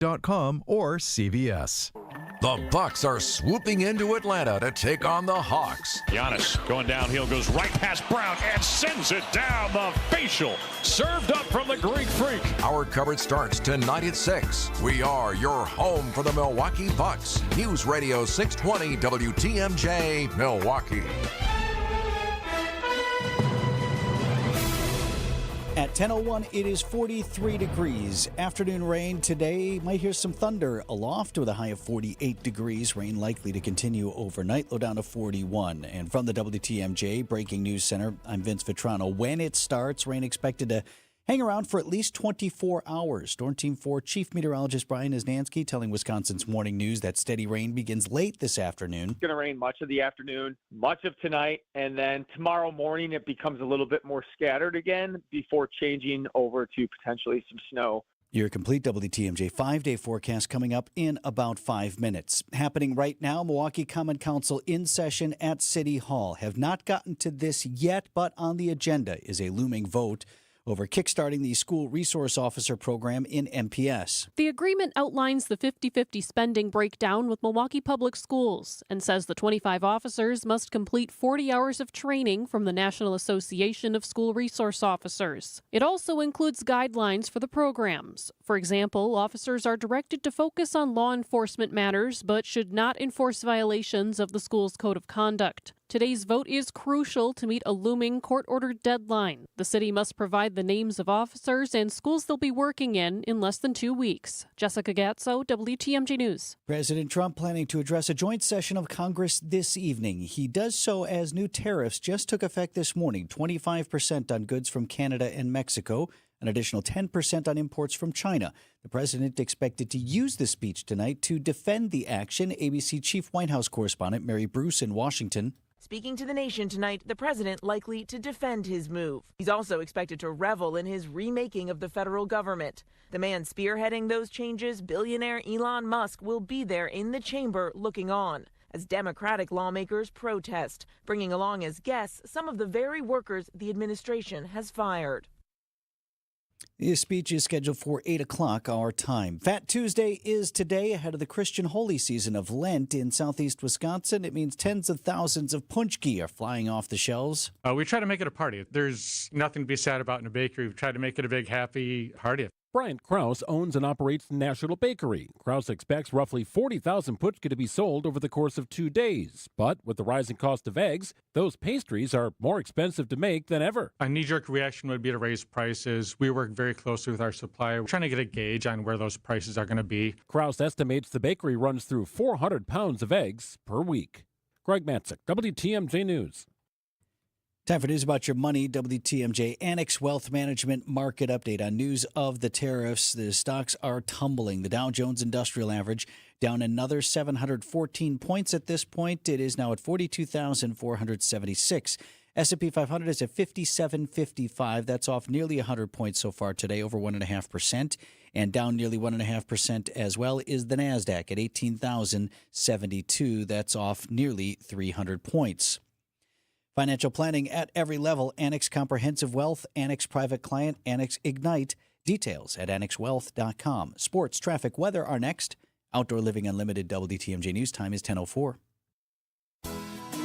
.com or CVS. The Bucks are swooping into Atlanta to take on the Hawks. Giannis going downhill, goes right past Brown and sends it down the facial. Served up from the Greek Freak. Our coverage starts tonight at 6. We are your home for the Milwaukee Bucks. News Radio 620 WTMJ, Milwaukee. At 10:01, it is 43 degrees. Afternoon rain today. Might hear some thunder aloft with a high of 48 degrees. Rain likely to continue overnight, low down to 41. And from the WTMJ Breaking News Center, I'm Vince Vitrano. When it starts, rain expected to hang around for at least 24 hours. Storm Team 4 Chief Meteorologist Brian Isnansky telling Wisconsin's Morning News that steady rain begins late this afternoon. It's going to rain much of the afternoon, much of tonight, and then tomorrow morning it becomes a little bit more scattered again before changing over to potentially some snow. Your complete WTMJ 5-day forecast coming up in about 5 minutes. Happening right now, Milwaukee Common Council in session at City Hall. Have not gotten to this yet, but on the agenda is a looming vote over kickstarting the school resource officer program in MPS. The agreement outlines the 50-50 spending breakdown with Milwaukee Public Schools and says the 25 officers must complete 40 hours of training from the National Association of School Resource Officers. It also includes guidelines for the programs. For example, officers are directed to focus on law enforcement matters but should not enforce violations of the school's code of conduct. Today's vote is crucial to meet a looming court-ordered deadline. The city must provide the names of officers and schools they'll be working in less than 2 weeks. Jessica Gatso, WTMJ News. President Trump planning to address a joint session of Congress this evening. He does so as new tariffs just took effect this morning, 25% on goods from Canada and Mexico, an additional 10% on imports from China. The president expected to use the speech tonight to defend the action. ABC Chief White House correspondent Mary Bruce in Washington. Speaking to the nation tonight, the president likely to defend his move. He's also expected to revel in his remaking of the federal government. The man spearheading those changes, billionaire Elon Musk, will be there in the chamber looking on as Democratic lawmakers protest, bringing along as guests some of the very workers the administration has fired. His speech is scheduled for 8 o'clock our time. Fat Tuesday is today ahead of the Christian holy season of Lent in southeast Wisconsin. It means tens of thousands of punchki are flying off the shelves. We try to make it a party. There's nothing to be sad about in a bakery. We try to make it a big, happy party. Bryant Krause owns and operates National Bakery. Krause expects roughly 40,000 puchka to be sold over the course of 2 days. But with the rising cost of eggs, those pastries are more expensive to make than ever. A knee-jerk reaction would be to raise prices. We work very closely with our supplier. We're trying to get a gauge on where those prices are going to be. Krause estimates the bakery runs through 400 pounds of eggs per week. Greg Matzik, WTMJ News. Time for news about your money. WTMJ Annex Wealth Management Market Update on news of the tariffs. The stocks are tumbling. The Dow Jones Industrial Average down another 714 points at this point. It is now at 42,476. S&P 500 is at 5755. That's off nearly 100 points so far today, over 1.5%. And down nearly 1.5% as well is the NASDAQ at 18,072. That's off nearly 300 points. Financial planning at every level. Annex Comprehensive Wealth, Annex Private Client, Annex Ignite. Details at annexwealth.com. Sports, traffic, weather are next. Outdoor Living Unlimited WTMJ News time is 10:04.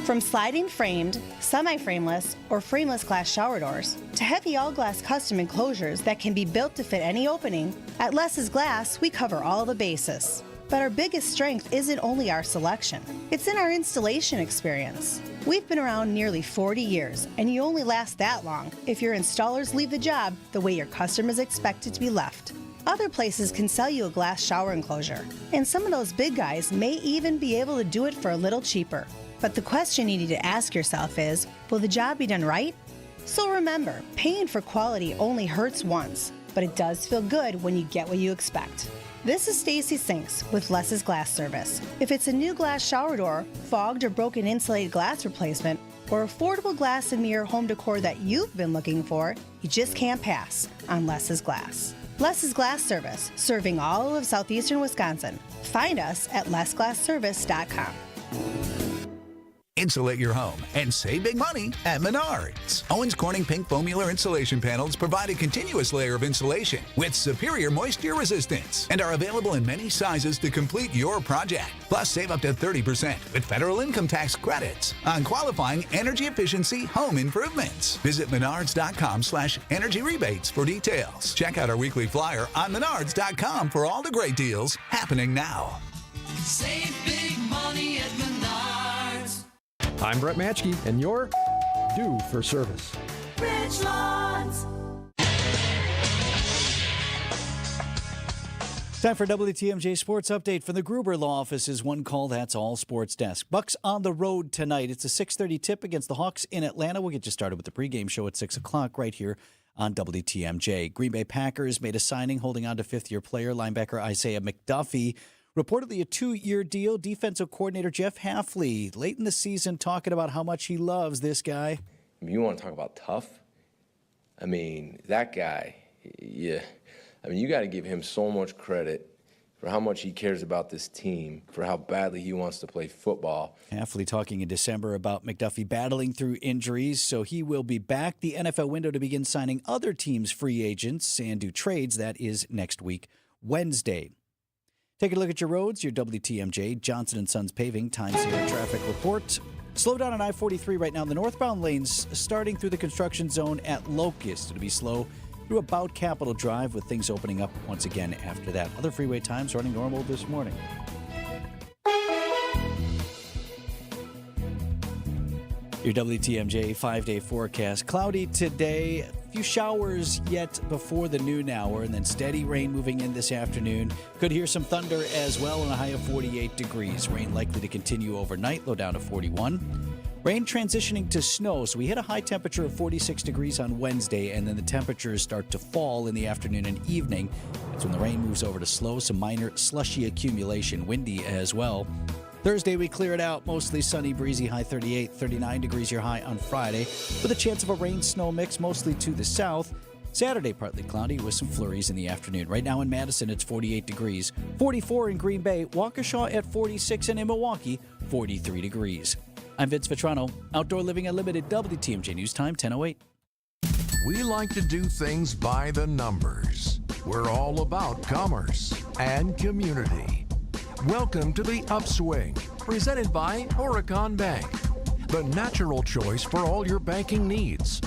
From sliding framed, semi-frameless, or frameless glass shower doors to heavy all-glass custom enclosures that can be built to fit any opening, at Less's Glass, we cover all the bases. But our biggest strength isn't only our selection. It's in our installation experience. We've been around nearly 40 years, and you only last that long if your installers leave the job the way your customers expect it to be left. Other places can sell you a glass shower enclosure, and some of those big guys may even be able to do it for a little cheaper. But the question you need to ask yourself is, will the job be done right? So remember, paying for quality only hurts once, but it does feel good when you get what you expect. This is Stacy Sinks with Less's Glass Service. If it's a new glass shower door, fogged or broken insulated glass replacement, or affordable glass and mirror home decor that you've been looking for, you just can't pass on Less's Glass. Less's Glass Service, serving all of southeastern Wisconsin. Find us at lessglassservice.com. Insulate your home and save big money at Menards. Owens Corning Pink Foamular insulation panels provide a continuous layer of insulation with superior moisture resistance and are available in many sizes to complete your project. Plus, save up to 30% with federal income tax credits on qualifying energy efficiency home improvements. Visit menards.com/energy rebates for details. Check out our weekly flyer on menards.com for all the great deals happening now. Save big money at Menards. I'm Brett Matschke, and you're due for service. Richlands. Time for WTMJ Sports Update from the Gruber Law Office's One Call, That's All Sports Desk. Bucks on the road tonight. It's a 6:30 tip against the Hawks in Atlanta. We'll get you started with the pregame show at 6 o'clock right here on WTMJ. Green Bay Packers made a signing holding on to fifth-year player linebacker Isaiah McDuffie. Reportedly a 2-year deal. Defensive coordinator Jeff Hafley late in the season talking about how much he loves this guy. You want to talk about tough? I mean, that guy, yeah. I mean, you got to give him so much credit for how much he cares about this team, for how badly he wants to play football. Hafley talking in December about McDuffie battling through injuries, so he will be back. The NFL window to begin signing other teams' free agents and do trades, that is next week, Wednesday. Take a look at your roads, your WTMJ, Johnson & Sons Paving, time saver traffic report. Slow down on I-43 right now in the northbound lanes, starting through the construction zone at Locust. It'll be slow through about Capitol Drive with things opening up once again after that. Other freeway times running normal this morning. Your WTMJ 5-day forecast. Cloudy today. A few showers yet before the noon hour, and then steady rain moving in this afternoon. Could hear some thunder as well, and a high of 48 degrees. Rain likely to continue overnight, low down to 41. Rain transitioning to snow, so we hit a high temperature of 46 degrees on Wednesday, and then the temperatures start to fall in the afternoon and evening. That's when the rain moves over to slow, some minor slushy accumulation, windy as well. Thursday, we clear it out. Mostly sunny, breezy, high 38, 39 degrees your high on Friday, with a chance of a rain-snow mix mostly to the south. Saturday, partly cloudy with some flurries in the afternoon. Right now in Madison, it's 48 degrees. 44 in Green Bay, Waukesha at 46, and in Milwaukee, 43 degrees. I'm Vince Vitrano, Outdoor Living Unlimited, WTMJ News Time, 10:08. We like to do things by the numbers. We're all about commerce and community. Welcome to the Upswing, presented by Oricon Bank, the natural choice for all your banking needs.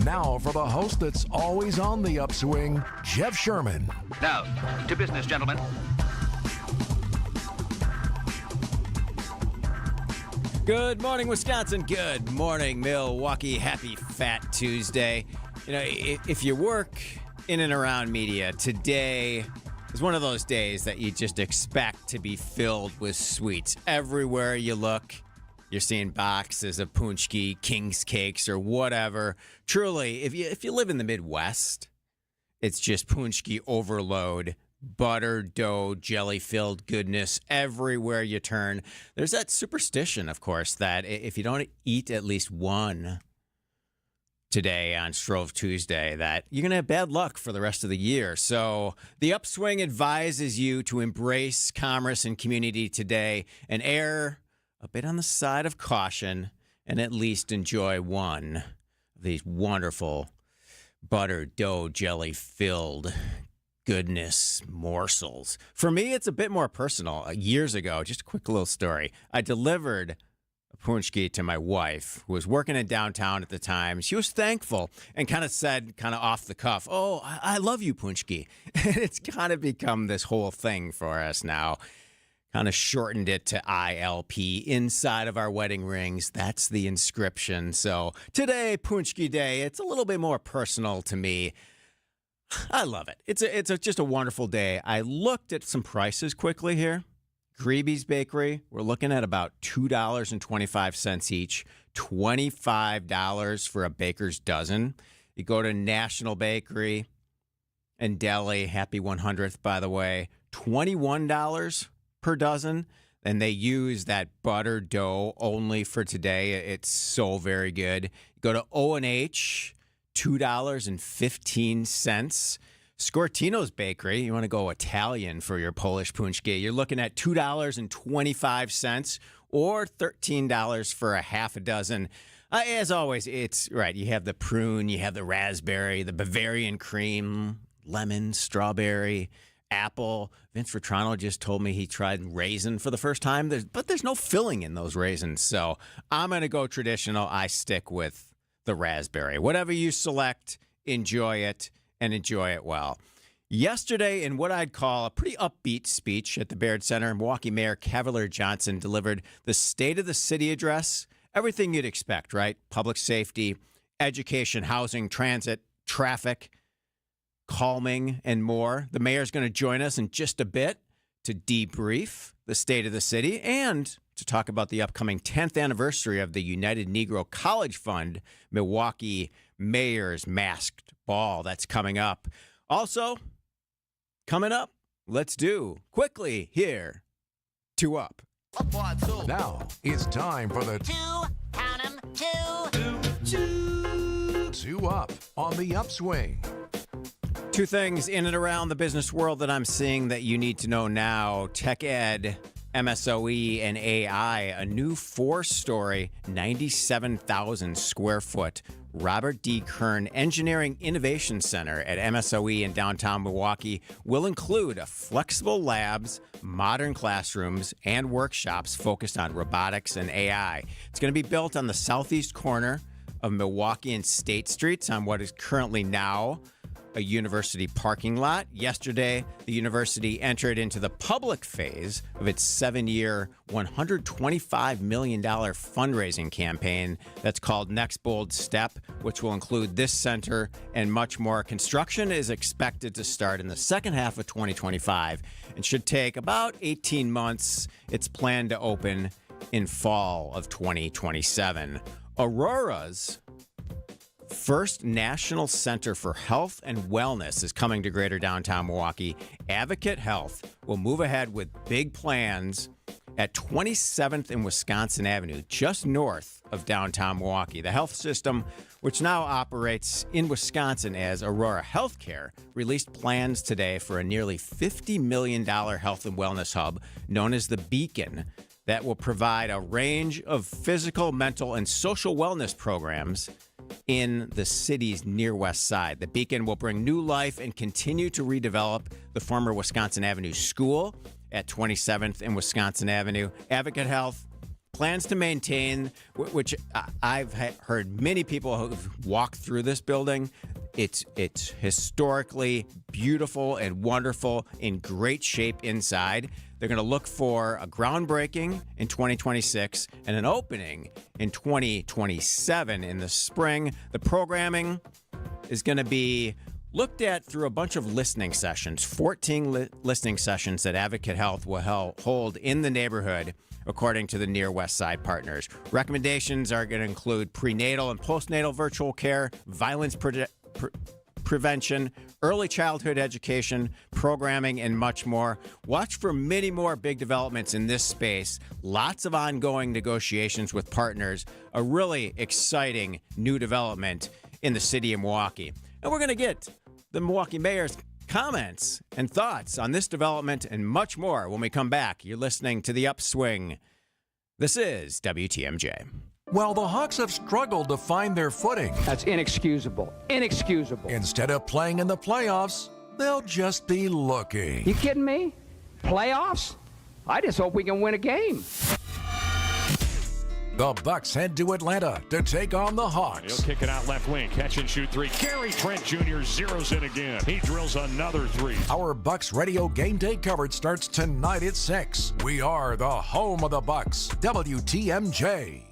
Now for the host that's always on the upswing, Jeff Sherman. Now, to business, gentlemen. Good morning, Wisconsin. Good morning, Milwaukee. Happy Fat Tuesday. You know, if you work in and around media, today is one of those days that you just expect to be filled with sweets. Everywhere you look, you're seeing boxes of punchki, king's cakes, or whatever. Truly, if you live in the Midwest, it's just punchki overload. Butter, dough, jelly-filled goodness everywhere you turn. There's that superstition, of course, that if you don't eat at least one today on Shrove Tuesday, that you're going to have bad luck for the rest of the year. So the Upswing advises you to embrace commerce and community today and err a bit on the side of caution and at least enjoy one of these wonderful butter, dough, jelly-filled goodness morsels. For me, it's a bit more personal. Years ago, just a quick little story. I delivered a punchki to my wife, who was working in downtown at the time. She was thankful and kind of said, kind of off the cuff, "Oh, I love you, punchki." And it's kind of become this whole thing for us now. Kind of shortened it to ILP inside of our wedding rings. That's the inscription. So today, punchki day, it's a little bit more personal to me. I love it. It's just a wonderful day. I looked at some prices quickly here. Greeby's Bakery, we're looking at about $2.25 each, $25 for a baker's dozen. You go to National Bakery and Deli, happy 100th, by the way, $21 per dozen. And they use that butter dough only for today. It's so very good. You go to O&H, $2.15. Scortino's Bakery, you want to go Italian for your Polish punchki, you're looking at $2.25, or $13 for a half a dozen. As always, it's right. You have the prune, you have the raspberry, the Bavarian cream, lemon, strawberry, apple. Vince Vetrano just told me he tried raisin for the first time, but there's no filling in those raisins. So I'm going to go traditional. I stick with the raspberry. Whatever you select, enjoy it and enjoy it well. Yesterday, in what I'd call a pretty upbeat speech at the Baird Center, Milwaukee Mayor Cavalier Johnson delivered the State of the City address. Everything you'd expect, right? Public safety, education, housing, transit, traffic, calming, and more. The mayor's going to join us in just a bit to debrief the state of the city and to talk about the upcoming 10th anniversary of the United Negro College Fund Milwaukee Mayor's Masked Ball. That's coming up. Also, coming up, let's do quickly here, 2 Up. Now it's time for the 2 Up on the Upswing. 2 things in and around the business world that I'm seeing that you need to know now. Tech ed, MSOE, and AI. A new 4-story, 97,000 square foot Robert D. Kern Engineering Innovation Center at MSOE in downtown Milwaukee will include a flexible labs, modern classrooms, and workshops focused on robotics and AI. It's going to be built on the southeast corner of Milwaukee and State Streets on what is currently now a university parking lot. Yesterday, the university entered into the public phase of its 7-year, $125 million fundraising campaign that's called Next Bold Step, which will include this center and much more. Construction is expected to start in the second half of 2025 and should take about 18 months. It's planned to open in fall of 2027. Aurora's first National Center for Health and Wellness is coming to greater downtown Milwaukee. Advocate Health will move ahead with big plans at 27th and Wisconsin Avenue, just north of downtown Milwaukee. The health system, which now operates in Wisconsin as Aurora Healthcare, released plans today for a nearly $50 million health and wellness hub known as the Beacon that will provide a range of physical, mental, and social wellness programs in the city's near west side. The Beacon will bring new life and continue to redevelop the former Wisconsin Avenue School at 27th and Wisconsin Avenue. Advocate Health plans to maintain, which I've heard many people who've walked through this building. It's historically beautiful and wonderful, in great shape inside. They're going to look for a groundbreaking in 2026 and an opening in 2027 in the spring. The programming is going to be looked at through a bunch of listening sessions, 14 listening sessions that Advocate Health will hold in the neighborhood, according to the Near West Side partners. Recommendations are going to include prenatal and postnatal virtual care, violence prevention, early childhood education, programming, and much more. Watch for many more big developments in this space. Lots of ongoing negotiations with partners. A really exciting new development in the city of Milwaukee. And we're going to get the Milwaukee Mayor's comments and thoughts on this development and much more when we come back. You're listening to The Upswing. This is WTMJ. While the Hawks have struggled to find their footing, that's inexcusable. Inexcusable. Instead of playing in the playoffs, they'll just be looking. You kidding me? Playoffs? I just hope we can win a game. The Bucks head to Atlanta to take on the Hawks. He'll kick it out left wing. Catch and shoot 3. Gary Trent Jr. zeroes in again. He drills another 3. Our Bucks radio game day coverage starts tonight at 6. We are the home of the Bucks. WTMJ.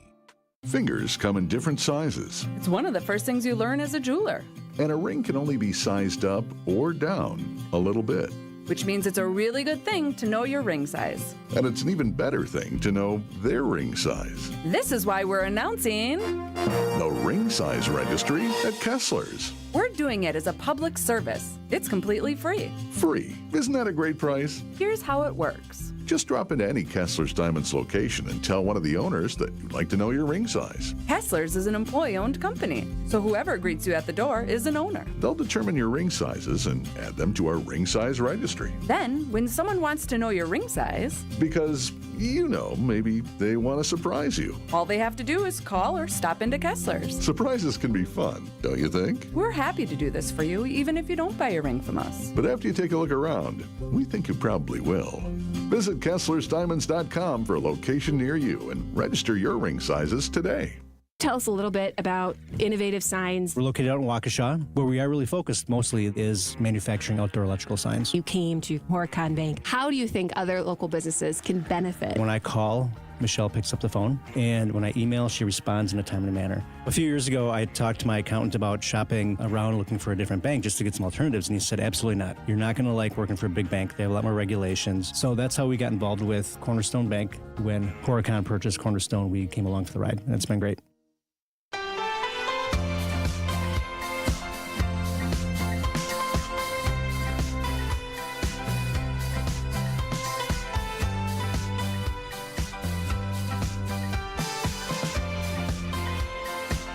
Fingers come in different sizes. It's one of the first things you learn as a jeweler. And a ring can only be sized up or down a little bit. Which means it's a really good thing to know your ring size. And it's an even better thing to know their ring size. This is why we're announcing the Ring Size Registry at Kessler's. We're doing it as a public service. It's completely free. Free? Isn't that a great price? Here's how it works. Just drop into any Kessler's Diamonds location and tell one of the owners that you'd like to know your ring size. Kessler's is an employee-owned company, so whoever greets you at the door is an owner. They'll determine your ring sizes and add them to our Ring Size Registry. Then, when someone wants to know your ring size... Because Maybe they want to surprise you. All they have to do is call or stop into Kessler's. Surprises can be fun, don't you think? We're happy to do this for you, even if you don't buy a ring from us. But after you take a look around, we think you probably will. Visit Kessler'sDiamonds.com for a location near you and register your ring sizes today. Tell us a little bit about innovative signs. We're located out in Waukesha. Where we are really focused mostly is manufacturing outdoor electrical signs. You came to Horicon Bank. How do you think other local businesses can benefit? When I call, Michelle picks up the phone, and when I email, she responds in a timely manner. A few years ago, I talked to my accountant about shopping around looking for a different bank just to get some alternatives, and he said, absolutely not. You're not going to like working for a big bank. They have a lot more regulations. So that's how we got involved with Cornerstone Bank. When Horicon purchased Cornerstone, we came along for the ride, and it's been great.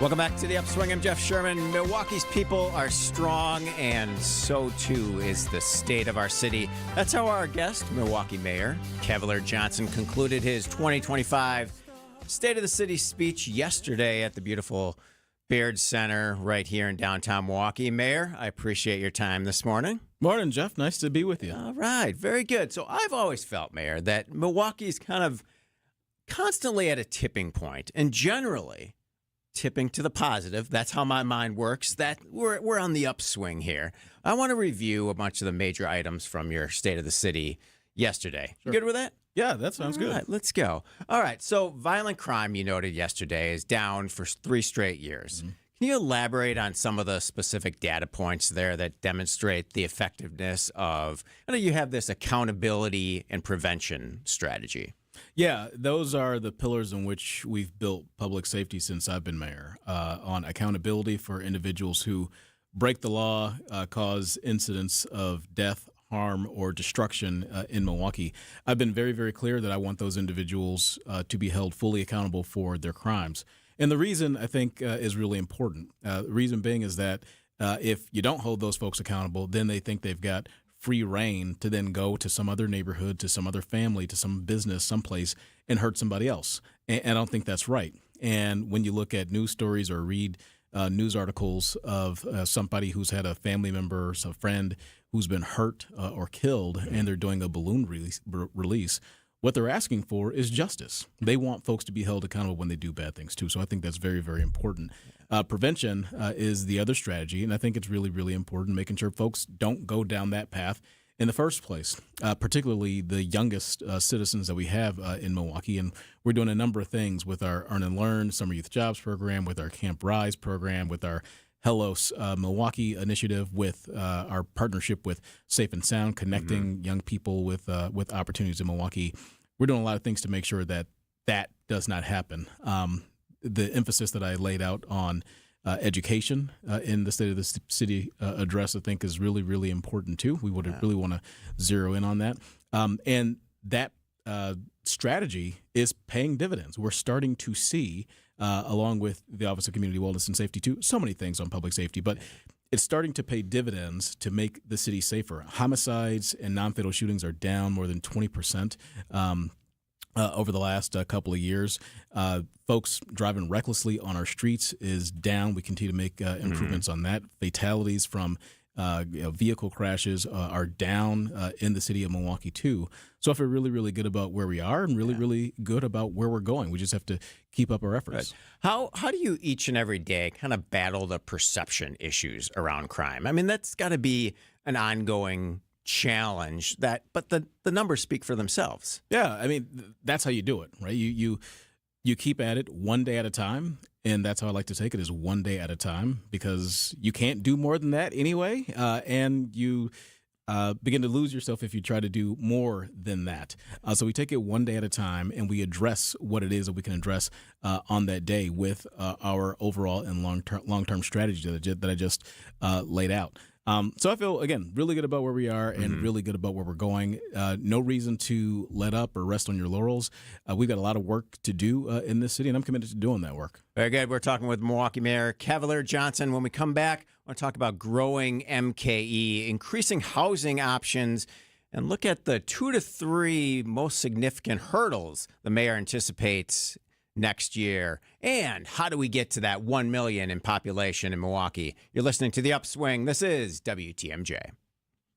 Welcome back to the Upswing. I'm Jeff Sherman. Milwaukee's people are strong, and so too is the state of our city. That's how our guest, Milwaukee Mayor Cavalier Johnson, concluded his 2025 State of the City speech yesterday at the beautiful Baird Center right here in downtown Milwaukee. Mayor, I appreciate your time this morning. Morning, Jeff. Nice to be with you. All right. Very good. So I've always felt, Mayor, that Milwaukee's kind of constantly at a tipping point, and generally tipping to the positive. That's how my mind works. That we're on the upswing here. I want to review a bunch of the major items from your State of the City yesterday. Sure. You good with that? Yeah, that sounds good. All right, let's go. All right, so violent crime, you noted yesterday, is down for 3 straight years. Mm-hmm. Can you elaborate on some of the specific data points there that demonstrate the effectiveness of, you have this accountability and prevention strategy? Yeah, those are the pillars in which we've built public safety since I've been mayor, on accountability for individuals who break the law, cause incidents of death, harm, or destruction in Milwaukee. I've been very, very clear that I want those individuals to be held fully accountable for their crimes. And the reason, I think, is really important. The reason being is that if you don't hold those folks accountable, then they think they've got free reign to then go to some other neighborhood, to some other family, to some business, someplace, and hurt somebody else. And I don't think that's right. And when you look at news stories or read news articles of somebody who's had a family member or a friend who's been hurt or killed, and they're doing a balloon release, what they're asking for is justice. They want folks to be held accountable when they do bad things, too. So I think that's very, very important. Prevention is the other strategy, and I think it's really, really important making sure folks don't go down that path in the first place, particularly the youngest citizens that we have in Milwaukee. And we're doing a number of things with our Earn and Learn Summer Youth Jobs program, with our Camp Rise program, with our Hello Milwaukee initiative, with our partnership with Safe and Sound, connecting young people with opportunities in Milwaukee. We're doing a lot of things to make sure that that does not happen. The emphasis that I laid out on education in the State of the City address, I think, is really, really important, too. We would really want to zero in on that. And that strategy is paying dividends. We're starting to see, along with the Office of Community Wellness and Safety, too, so many things on public safety, but it's starting to pay dividends to make the city safer. Homicides and non-fatal shootings are down more than 20%. Over the last couple of years. Folks driving recklessly on our streets is down. We continue to make improvements on that. Fatalities from vehicle crashes are down in the city of Milwaukee, too. So I feel really, really good about where we are and really, really good about where we're going. We just have to keep up our efforts. Right. How do you each and every day kind of battle the perception issues around crime? I mean, that's got to be an ongoing challenge, but the numbers speak for themselves. Yeah, I mean, that's how you do it, right? You keep at it one day at a time, and that's how I like to take it, is one day at a time, because you can't do more than that anyway, and you begin to lose yourself if you try to do more than that. So we take it one day at a time, and we address what it is that we can address on that day with our overall and long-term strategy that I just laid out. So I feel, again, really good about where we are and really good about where we're going. No reason to let up or rest on your laurels. We've got a lot of work to do in this city, and I'm committed to doing that work. Very good. We're talking with Milwaukee Mayor Cavalier Johnson. When we come back, I want to talk about growing MKE, increasing housing options, and look at the 2 to 3 most significant hurdles the mayor anticipates next year. And how do we get to that 1 million in population in Milwaukee? You're listening to The Upswing. This is WTMJ.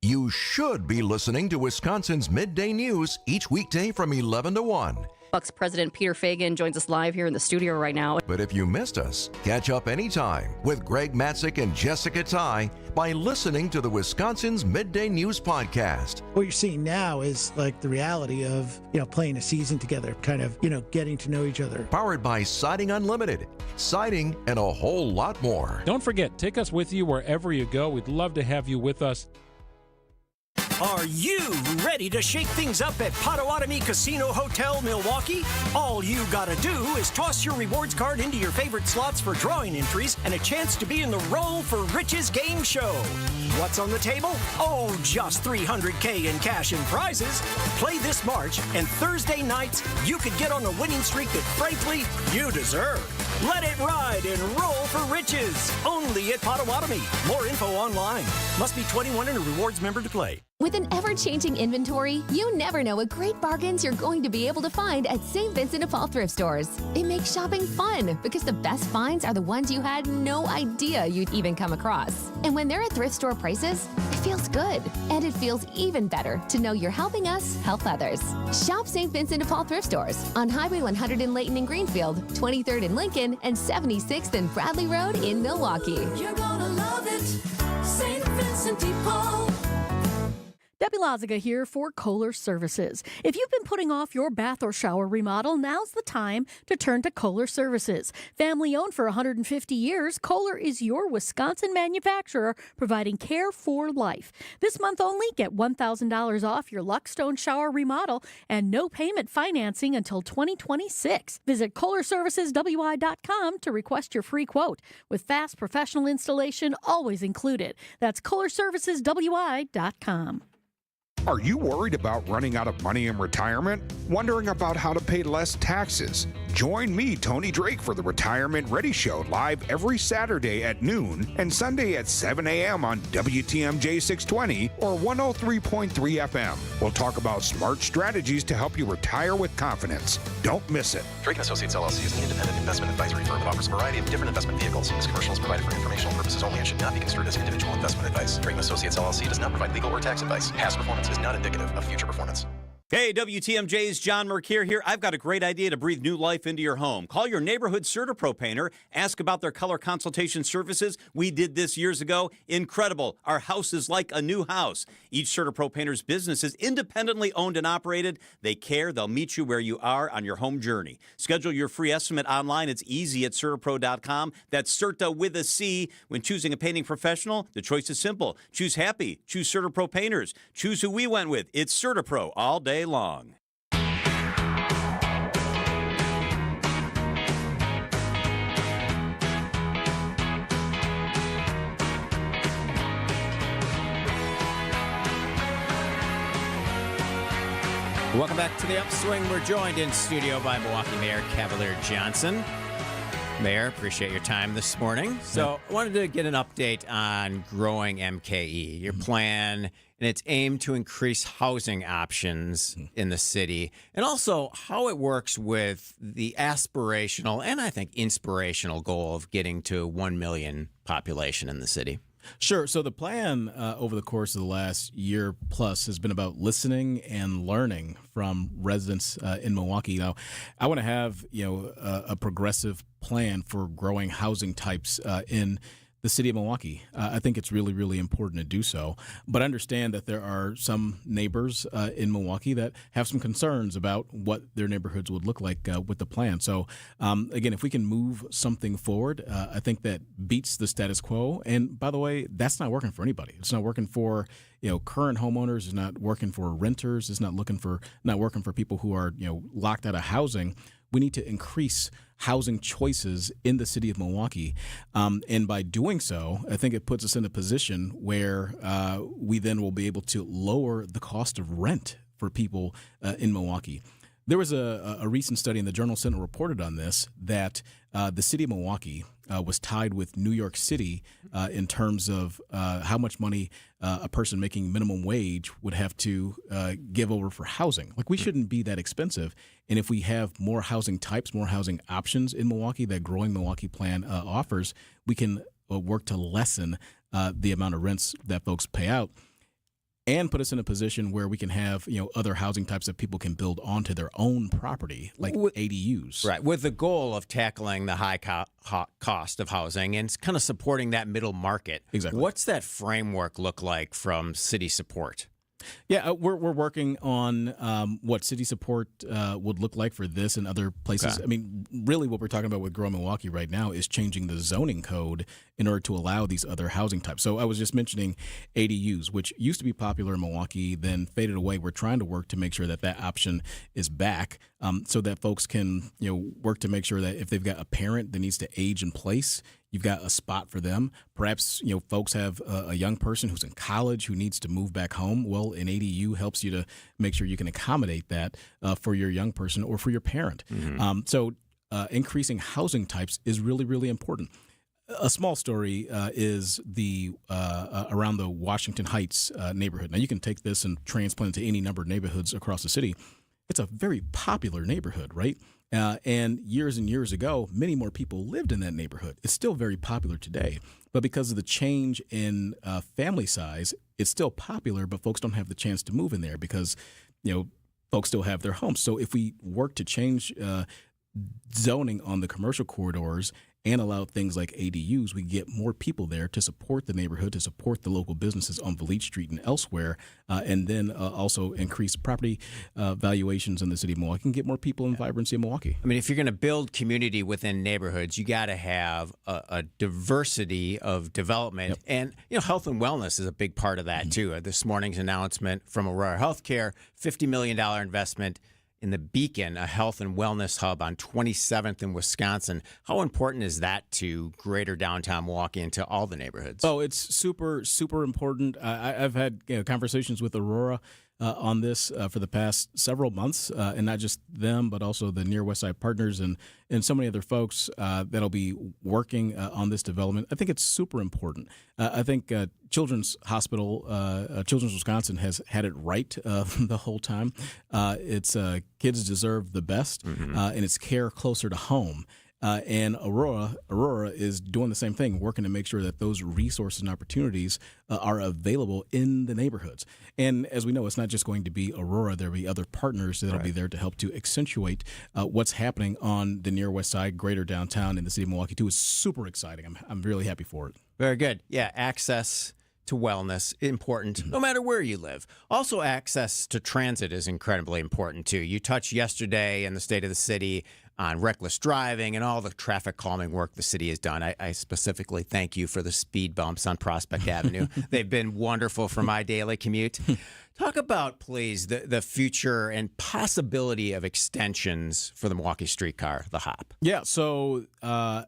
You should be listening to Wisconsin's Midday News each weekday from 11 to 1. Bucks President Peter Feigin joins us live here in the studio right now. But if you missed us, catch up anytime with Greg Matzik and Jessica Ty by listening to the Wisconsin's Midday News podcast. What you're seeing now is like the reality of, playing a season together, kind of, getting to know each other. Powered by Siding Unlimited, siding, and a whole lot more. Don't forget, take us with you wherever you go. We'd love to have you with us. Are you ready to shake things up at Potawatomi Casino Hotel, Milwaukee? All you gotta do is toss your rewards card into your favorite slots for drawing entries and a chance to be in the Roll for Riches game show. What's on the table? Oh, just $300K in cash and prizes. Play this March, and Thursday nights, you could get on a winning streak that, frankly, you deserve. Let it ride and Roll for Riches, only at Potawatomi. More info online. Must be 21 and a rewards member to play. With an ever-changing inventory, you never know what great bargains you're going to be able to find at St. Vincent de Paul thrift stores. It makes shopping fun because the best finds are the ones you had no idea you'd even come across. And when they're at thrift store prices, it feels good. And it feels even better to know you're helping us help others. Shop St. Vincent de Paul thrift stores on Highway 100 in Layton and Greenfield, 23rd in Lincoln, and 76th and Bradley Road in Milwaukee. You're gonna love it, St. Vincent de Paul. Debbie Loziga here for Kohler Services. If you've been putting off your bath or shower remodel, now's the time to turn to Kohler Services. Family owned for 150 years, Kohler is your Wisconsin manufacturer providing care for life. This month only, get $1,000 off your Luckstone shower remodel and no payment financing until 2026. Visit KohlerServicesWI.com to request your free quote with fast professional installation always included. That's KohlerServicesWI.com. Are you worried about running out of money in retirement? Wondering about how to pay less taxes? Join me, Tony Drake, for the Retirement Ready Show live every Saturday at noon and Sunday at 7 a.m. on WTMJ 620 or 103.3 FM. We'll talk about smart strategies to help you retire with confidence. Don't miss it. Drake & Associates LLC is an independent investment advisory firm that offers a variety of different investment vehicles. This commercial is provided for informational purposes only and should not be construed as individual investment advice. Drake & Associates LLC does not provide legal or tax advice. Past performance is not indicative of future performance. Hey, WTMJ's John Mercure here. I've got a great idea to breathe new life into your home. Call your neighborhood CertaPro painter. Ask about their color consultation services. We did this years ago. Incredible. Our house is like a new house. Each CertaPro painter's business is independently owned and operated. They care. They'll meet you where you are on your home journey. Schedule your free estimate online. It's easy at CertaPro.com. That's Certa with a C. When choosing a painting professional, the choice is simple. Choose happy. Choose CertaPro painters. Choose who we went with. It's CertaPro all day long. Welcome back to the Upswing. We're joined in studio by Milwaukee Mayor Cavalier Johnson. Mayor, appreciate your time this morning. So I wanted to get an update on growing MKE, your plan and its aim to increase housing options in the city, and also how it works with the aspirational and I think inspirational goal of getting to 1 million population in the city. Sure. So the plan over the course of the last year plus has been about listening and learning from residents in Milwaukee. Now, I want to have a progressive plan for growing housing types in the city of Milwaukee. I think it's really, really important to do so. But understand that there are some neighbors in Milwaukee that have some concerns about what their neighborhoods would look like with the plan. So, again, if we can move something forward, I think that beats the status quo. And by the way, that's not working for anybody. It's not working for current homeowners. It's not working for renters. It's not working for people who are locked out of housing. We need to increase housing choices in the city of Milwaukee. And by doing so, I think it puts us in a position where we then will be able to lower the cost of rent for people in Milwaukee. There was a recent study in the Journal Sentinel reported on this, that the city of Milwaukee was tied with New York City in terms of how much money a person making minimum wage would have to give over for housing. Like, we shouldn't be that expensive. And if we have more housing types, more housing options in Milwaukee, that Growing Milwaukee plan offers, we can work to lessen the amount of rents that folks pay out, and put us in a position where we can have, other housing types that people can build onto their own property, like ADUs. Right, with the goal of tackling the high cost of housing and kind of supporting that middle market. Exactly. What's that framework look like from city support? Yeah, we're working on what city support would look like for this and other places. Okay. I mean, really what we're talking about with Grow Milwaukee right now is changing the zoning code in order to allow these other housing types. So I was just mentioning ADUs, which used to be popular in Milwaukee, then faded away. We're trying to work to make sure that that option is back, so that folks can work to make sure that if they've got a parent that needs to age in place, you've got a spot for them. Perhaps, folks have a young person who's in college who needs to move back home. Well, an ADU helps you to make sure you can accommodate that for your young person or for your parent. Mm-hmm. So increasing housing types is really, really important. A small story is the around the Washington Heights neighborhood. Now, you can take this and transplant it to any number of neighborhoods across the city. It's a very popular neighborhood, right? And years ago, many more people lived in that neighborhood. It's still very popular today. But because of the change in family size, it's still popular, but folks don't have the chance to move in there because, folks still have their homes. So if we work to change zoning on the commercial corridors and allow things like ADUs, we get more people there to support the neighborhood, to support the local businesses on Valete Street and elsewhere, and then also increase property valuations in the city of Milwaukee and get more people in vibrancy in Milwaukee. I mean, if you're going to build community within neighborhoods, you got to have a diversity of development. Yep. And, health and wellness is a big part of that, too. This morning's announcement from Aurora Healthcare, $50 million investment in the Beacon, a health and wellness hub on 27th in Wisconsin. How important is that to greater downtown Milwaukee and to all the neighborhoods? Oh, it's super, super important. I've had conversations with Aurora on this for the past several months, and not just them, but also the Near West Side Partners and so many other folks that'll be working on this development. I think it's super important. I think Children's Hospital, Children's Wisconsin has had it right the whole time. It's kids deserve the best, and it's care closer to home. And Aurora is doing the same thing, working to make sure that those resources and opportunities are available in the neighborhoods. And as we know, it's not just going to be Aurora. There'll be other partners that'll be there to help to accentuate what's happening on the Near West Side, greater downtown in the city of Milwaukee, too. It's super exciting. I'm really happy for it. Very good. Yeah, access to wellness, important, no matter where you live. Also, access to transit is incredibly important, too. You touched yesterday in the state of the city on reckless driving and all the traffic calming work the city has done. I specifically thank you for the speed bumps on Prospect Avenue. They've been wonderful for my daily commute. Talk about, please, the future and possibility of extensions for the Milwaukee streetcar, the HOP. Yeah, so I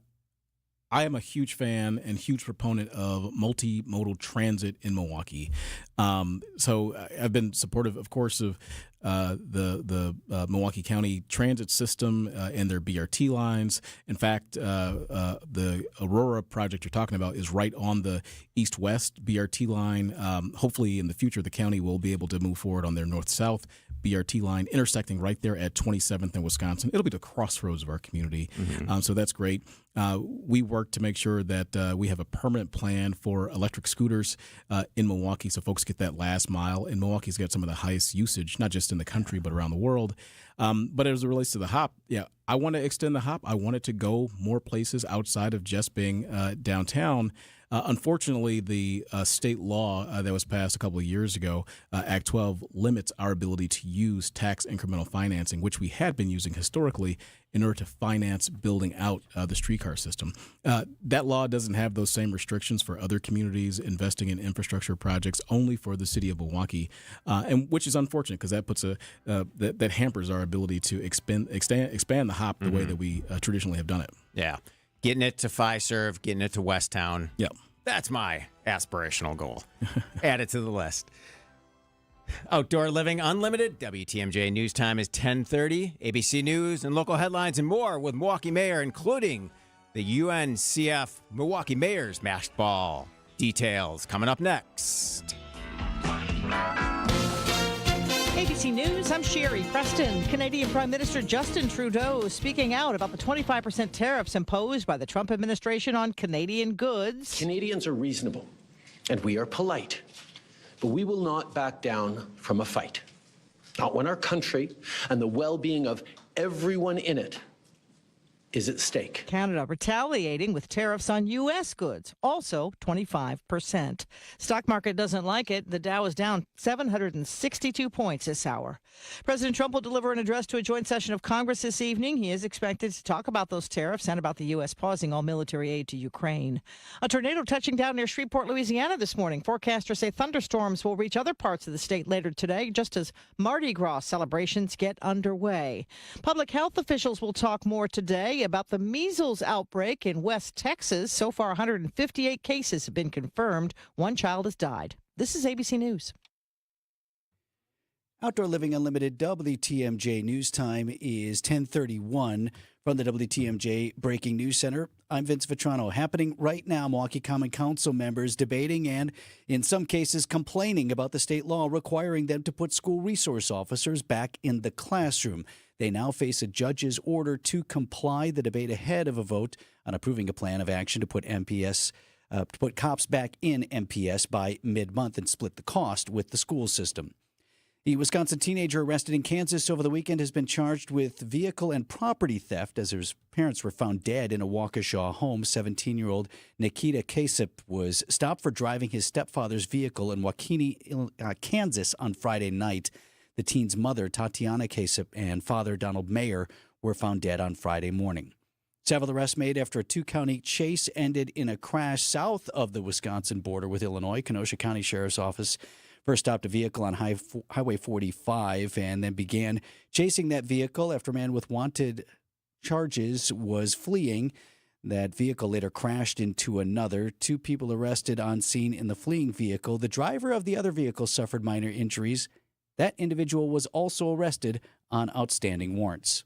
am a huge fan and huge proponent of multimodal transit in Milwaukee. So I've been supportive, of course, of the Milwaukee County transit system and their BRT lines. In fact, the Aurora project you're talking about is right on the east-west BRT line. Hopefully in the future, the county will be able to move forward on their north-south BRT line, intersecting right there at 27th in Wisconsin. It'll be the crossroads of our community, so that's great. We work to make sure that we have a permanent plan for electric scooters in Milwaukee so folks get that last mile. And Milwaukee's got some of the highest usage, not just in the country, but around the world. But as it relates to the HOP, I want to extend the HOP. I want it to go more places outside of just being downtown. Unfortunately, the state law that was passed a couple of years ago, Act 12, limits our ability to use tax incremental financing, which we had been using historically in order to finance building out the streetcar system. That law doesn't have those same restrictions for other communities investing in infrastructure projects, only for the city of Milwaukee, and which is unfortunate because that puts that hampers our ability to expand the HOP the way that we traditionally have done it. Yeah. Getting it to Fiserv, getting it to Westtown. Yep. That's my aspirational goal. Add it to the list. Outdoor Living Unlimited. WTMJ News Time is 10:30. ABC News and local headlines and more with Milwaukee Mayor, including the UNCF Milwaukee Mayor's Masked Ball. Details coming up next. ABC News, I'm Sherry Preston. Canadian Prime Minister Justin Trudeau speaking out about the 25% tariffs imposed by the Trump administration on Canadian goods. Canadians are reasonable, and we are polite, but we will not back down from a fight. Not when our country and the well-being of everyone in it is at stake. Canada retaliating with tariffs on U.S. goods, also 25%. Stock market doesn't like it. The Dow is down 762 points this hour. President Trump will deliver an address to a joint session of Congress this evening. He is expected to talk about those tariffs and about the U.S. pausing all military aid to Ukraine. A tornado touching down near Shreveport, Louisiana this morning. Forecasters say thunderstorms will reach other parts of the state later today, just as Mardi Gras celebrations get underway. Public health officials will talk more today about the measles outbreak in West Texas. So far, 158 cases have been confirmed. One child has died. This is ABC News. Outdoor Living Unlimited WTMJ News Time is 10:31 from the WTMJ Breaking News Center. I'm Vince Vitrano. Happening right now, Milwaukee Common Council members debating and, in some cases, complaining about the state law requiring them to put school resource officers back in the classroom. They now face a judge's order to comply. The debate ahead of a vote on approving a plan of action to put cops back in MPS by mid-month and split the cost with the school system. The Wisconsin teenager arrested in Kansas over the weekend has been charged with vehicle and property theft as his parents were found dead in a Waukesha home. 17-year-old Nikita Kasip was stopped for driving his stepfather's vehicle in Waukene, Kansas on Friday night. The teen's mother, Tatiana Kasip, and father, Donald Mayer, were found dead on Friday morning. Several arrests made after a two-county chase ended in a crash south of the Wisconsin border with Illinois. Kenosha County Sheriff's Office first stopped a vehicle on Highway 45 and then began chasing that vehicle after a man with wanted charges was fleeing. That vehicle later crashed into another. Two people arrested on scene in the fleeing vehicle. The driver of the other vehicle suffered minor injuries. That individual was also arrested on outstanding warrants.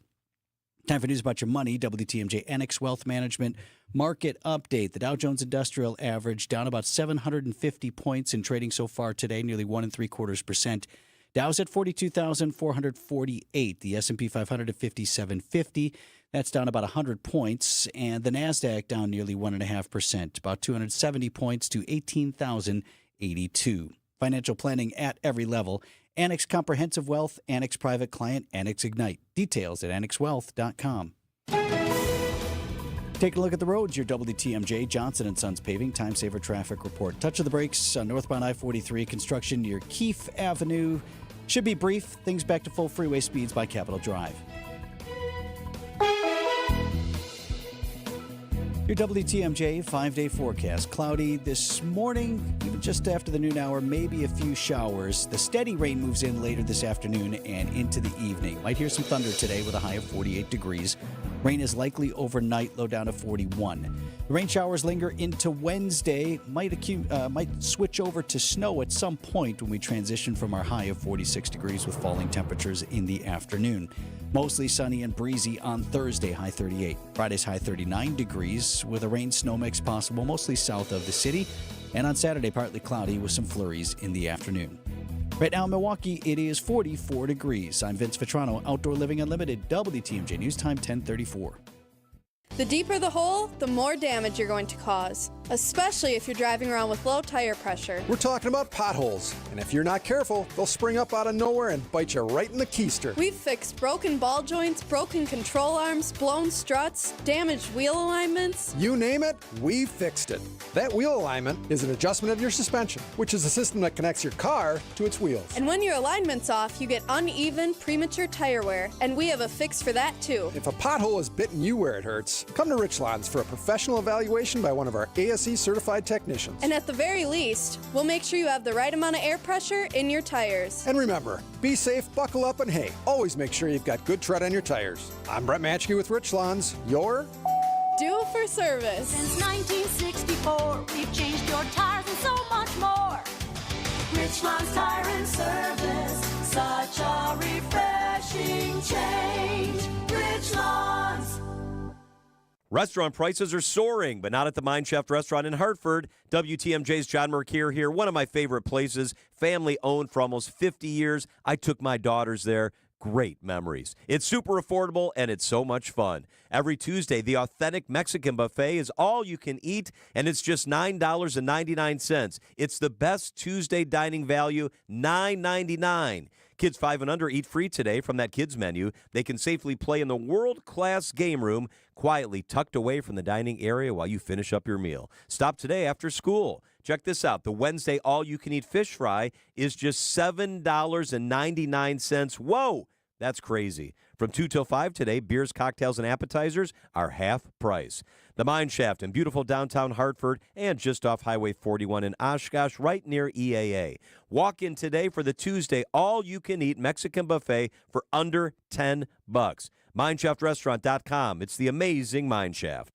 Time for news about your money. WTMJ Annex Wealth Management Market Update. The Dow Jones Industrial Average down about 750 points in trading so far today, nearly 1.75%. Dow's at 42,448. The S&P 500 at 5750. That's down about 100 points. And the NASDAQ down nearly 1.5%, about 270 points to 18,082. Financial planning at every level. Annex Comprehensive Wealth, Annex Private Client, Annex Ignite. Details at annexwealth.com. Take a look at the roads. Your WTMJ Johnson & Sons Paving Time Saver Traffic Report. Touch of the brakes on northbound I-43. Construction near Keefe Avenue. Should be brief. Things back to full freeway speeds by Capitol Drive. Your WTMJ 5-day forecast. Cloudy this morning, even just after the noon hour, maybe a few showers. The steady rain moves in later this afternoon and into the evening. Might hear some thunder today with a high of 48 degrees. Rain is likely overnight, low down to 41. The rain showers linger into Wednesday. Might switch over to snow at some point when we transition from our high of 46 degrees with falling temperatures in the afternoon. Mostly sunny and breezy on Thursday, high 38. Friday's high 39 degrees with a rain-snow mix possible, mostly south of the city. And on Saturday, partly cloudy with some flurries in the afternoon. Right now in Milwaukee, it is 44 degrees. I'm Vince Vitrano, Outdoor Living Unlimited, WTMJ News Time 1034. The deeper the hole, the more damage you're going to cause, especially if you're driving around with low tire pressure. We're talking about potholes, and if you're not careful, they'll spring up out of nowhere and bite you right in the keister. We've fixed broken ball joints, broken control arms, blown struts, damaged wheel alignments. You name it, we fixed it. That wheel alignment is an adjustment of your suspension, which is a system that connects your car to its wheels. And when your alignment's off, you get uneven, premature tire wear, and we have a fix for that too. If a pothole has bitten you where it hurts, come to Richlands for a professional evaluation by one of our ASE certified technicians. And at the very least, we'll make sure you have the right amount of air pressure in your tires. And remember, be safe, buckle up, and hey, always make sure you've got good tread on your tires. I'm Brett Matchke with Richlands, your Due for Service. Since 1964, we've changed your tires and so much more. Richland's Tire and Service. Such a refreshing change. Richland's. Restaurant prices are soaring, but not at the Mine Shaft restaurant in Hartford. WTMJ's John Mercure here. One of my favorite places, family-owned for almost 50 years. I took my daughters there. Great memories. It's super affordable, and it's so much fun. Every Tuesday, the authentic Mexican buffet is all you can eat, and it's just $9.99. It's the best Tuesday dining value, $9.99. Kids 5 and under eat free today from that kids menu. They can safely play in the world-class game room, quietly tucked away from the dining area while you finish up your meal. Stop today after school. Check this out. The Wednesday all-you-can-eat fish fry is just $7.99. Whoa! That's crazy. From 2 till 5 today, beers, cocktails, and appetizers are half price. The Mine Shaft in beautiful downtown Hartford and just off Highway 41 in Oshkosh, right near EAA. Walk in today for the Tuesday all-you-can-eat Mexican buffet for under $10. MineShaftRestaurant.com. It's the amazing Mine Shaft.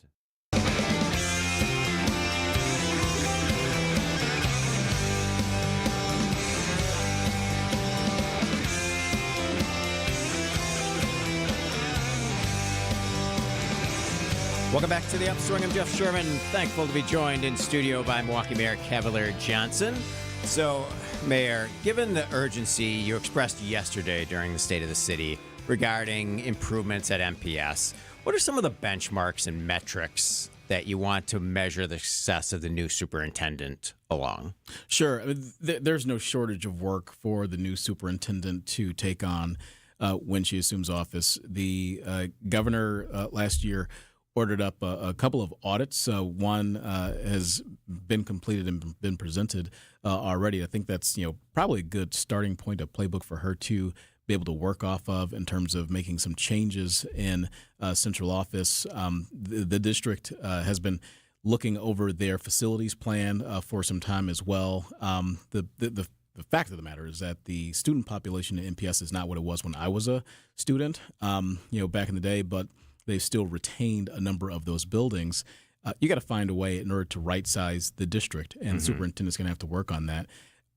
Welcome back to the Upswing. I'm Jeff Sherman. Thankful to be joined in studio by Milwaukee Mayor Cavalier Johnson. So, Mayor, given the urgency you expressed yesterday during the State of the City regarding improvements at MPS, what are some of the benchmarks and metrics that you want to measure the success of the new superintendent along? Sure. I mean, there's no shortage of work for the new superintendent to take on when she assumes office. The governor last year ordered up a couple of audits. One has been completed and been presented already. I think that's probably a good starting point, a playbook for her to be able to work off of in terms of making some changes in central office. The district has been looking over their facilities plan for some time as well. The fact of the matter is that the student population at MPS is not what it was when I was a student, back in the day, but they've still retained a number of those buildings. You got to find a way in order to right-size the district, and the superintendent's going to have to work on that.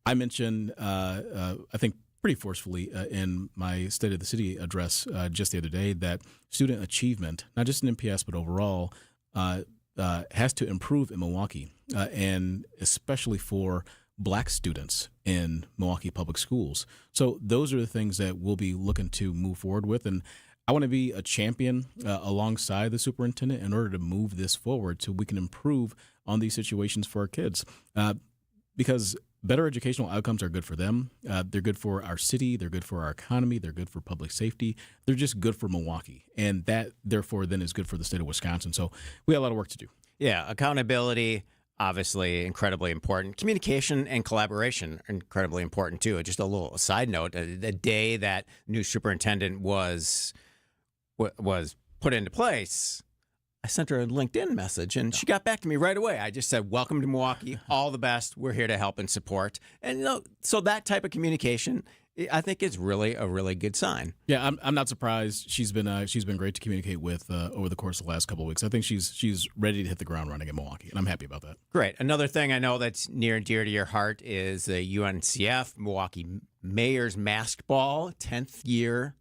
I mentioned, I think pretty forcefully in my State of the City address just the other day, that student achievement, not just in MPS but overall, has to improve in Milwaukee, and especially for Black students in Milwaukee public schools. So those are the things that we'll be looking to move forward with, and I want to be a champion alongside the superintendent in order to move this forward so we can improve on these situations for our kids. Because better educational outcomes are good for them. They're good for our city. They're good for our economy. They're good for public safety. They're just good for Milwaukee. And that, therefore, then is good for the state of Wisconsin. So we have a lot of work to do. Yeah, accountability, obviously incredibly important. Communication and collaboration are incredibly important, too. Just a little side note, the day that new superintendent was put into place, I sent her a LinkedIn message, and she got back to me right away. I just said, welcome to Milwaukee, all the best. We're here to help and support. And so that type of communication, I think, is really a really good sign. Yeah, I'm not surprised. She's been great to communicate with over the course of the last couple of weeks. I think she's ready to hit the ground running in Milwaukee, and I'm happy about that. Great. Another thing I know that's near and dear to your heart is the UNCF Milwaukee Mayor's Masked Ball, 10th year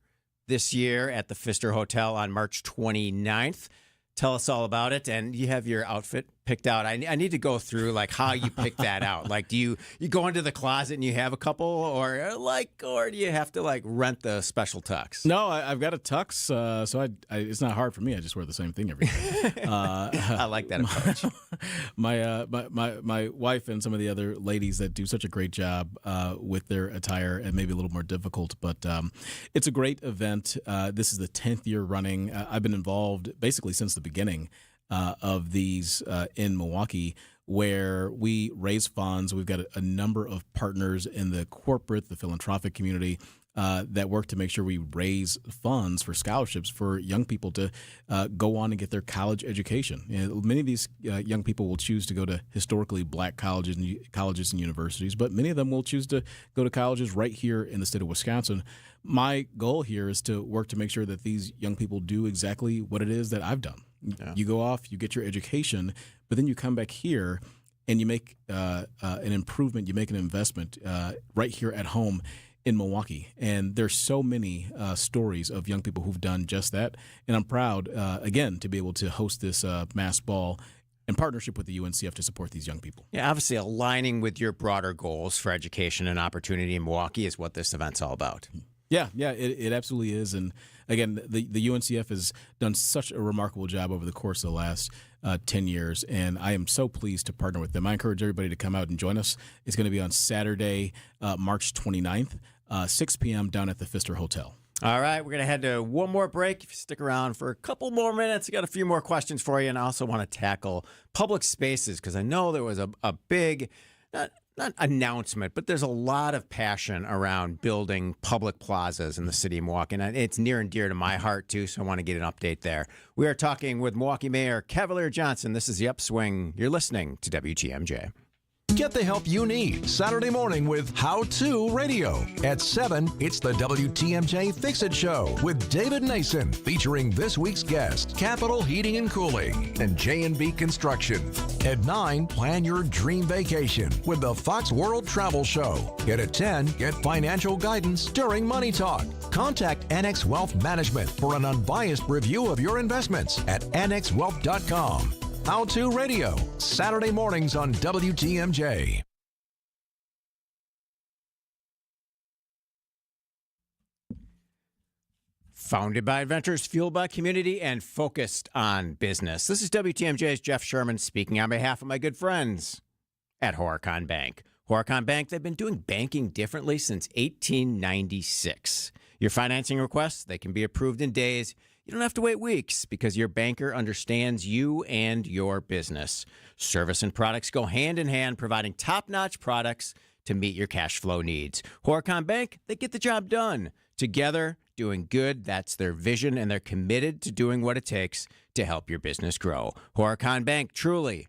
this year at the Pfister Hotel on March 29th. Tell us all about it, and you have your outfit picked out. I need to go through how you pick that out. Do you go into the closet and you have a couple, or do you have to rent the special tux? No, I've got a tux, so it's not hard for me. I just wear the same thing every day. I like that approach. My wife and some of the other ladies that do such a great job with their attire, and maybe a little more difficult, but it's a great event. This is the 10th year running. I've been involved basically since the beginning of these in Milwaukee, where we raise funds. We've got a number of partners in the corporate, the philanthropic community that work to make sure we raise funds for scholarships for young people to go on and get their college education. Many of these young people will choose to go to historically Black colleges and universities, but many of them will choose to go to colleges right here in the state of Wisconsin. My goal here is to work to make sure that these young people do exactly what it is that I've done. Yeah. You go off, you get your education, but then you come back here and you make an improvement, you make an investment right here at home in Milwaukee. And there's so many stories of young people who've done just that. And I'm proud, again, to be able to host this mass ball in partnership with the UNCF to support these young people. Yeah, obviously aligning with your broader goals for education and opportunity in Milwaukee is what this event's all about. Yeah, it absolutely is. And again, the UNCF has done such a remarkable job over the course of the last 10 years, and I am so pleased to partner with them. I encourage everybody to come out and join us. It's going to be on Saturday, March 29th, 6 p.m. down at the Pfister Hotel. All right, we're going to head to one more break. If you stick around for a couple more minutes, I got a few more questions for you, and I also want to tackle public spaces because I know there was a big, not announcement, but there's a lot of passion around building public plazas in the city of Milwaukee, and it's near and dear to my heart, too, so I want to get an update there. We are talking with Milwaukee Mayor Cavalier Johnson. This is The Upswing. You're listening to WTMJ. Get the help you need Saturday morning with How To Radio. At 7, it's the WTMJ Fix-It Show with David Nason, featuring this week's guest, Capital Heating and Cooling and J&B Construction. At 9, plan your dream vacation with the Fox World Travel Show. And at 10, get financial guidance during Money Talk. Contact Annex Wealth Management for an unbiased review of your investments at annexwealth.com. How To Radio, Saturday mornings on WTMJ. Founded by adventures, fueled by community, and focused on business. This is WTMJ's Jeff Sherman speaking on behalf of my good friends at Horicon Bank. Horicon Bank, they've been doing banking differently since 1896. Your financing requests, they can be approved in days. You don't have to wait weeks because your banker understands you and your business. Service and products go hand in hand, providing top-notch products to meet your cash flow needs. Horicon Bank, they get the job done. Together, doing good, that's their vision, and they're committed to doing what it takes to help your business grow. Horicon Bank, truly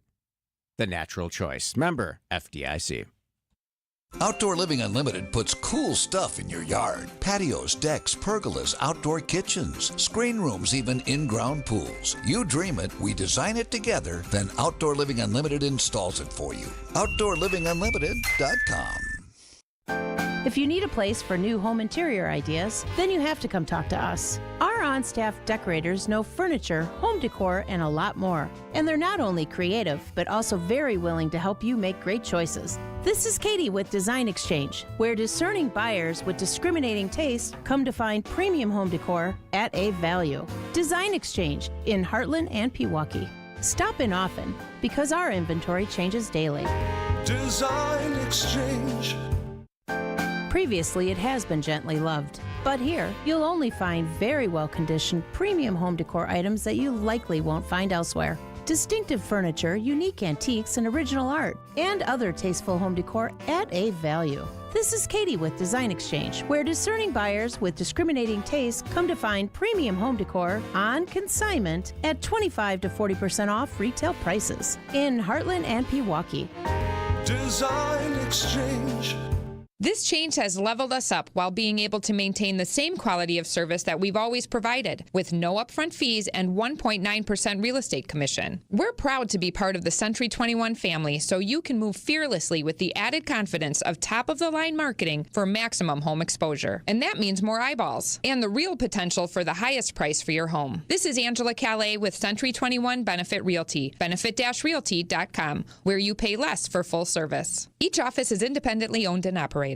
the natural choice. Member FDIC. Outdoor Living Unlimited puts cool stuff in your yard. Patios, decks, pergolas, outdoor kitchens, screen rooms, even in-ground pools. You dream it, we design it together, then Outdoor Living Unlimited installs it for you. OutdoorLivingUnlimited.com. If you need a place for new home interior ideas, then you have to come talk to us. Our on-staff decorators know furniture, home decor, and a lot more. And they're not only creative, but also very willing to help you make great choices. This is Katie with Design Exchange, where discerning buyers with discriminating taste come to find premium home decor at a value. Design Exchange in Heartland and Pewaukee. Stop in often because our inventory changes daily. Design Exchange. Previously, it has been gently loved. But here, you'll only find very well-conditioned premium home decor items that you likely won't find elsewhere. Distinctive furniture, unique antiques, and original art, and other tasteful home decor at a value. This is Katie with Design Exchange, where discerning buyers with discriminating tastes come to find premium home decor on consignment at 25 to 40% off retail prices in Heartland and Pewaukee. Design Exchange. This change has leveled us up while being able to maintain the same quality of service that we've always provided, with no upfront fees and 1.9% real estate commission. We're proud to be part of the Century 21 family, so you can move fearlessly with the added confidence of top-of-the-line marketing for maximum home exposure. And that means more eyeballs and the real potential for the highest price for your home. This is Angela Calais with Century 21 Benefit Realty, benefit-realty.com, where you pay less for full service. Each office is independently owned and operated.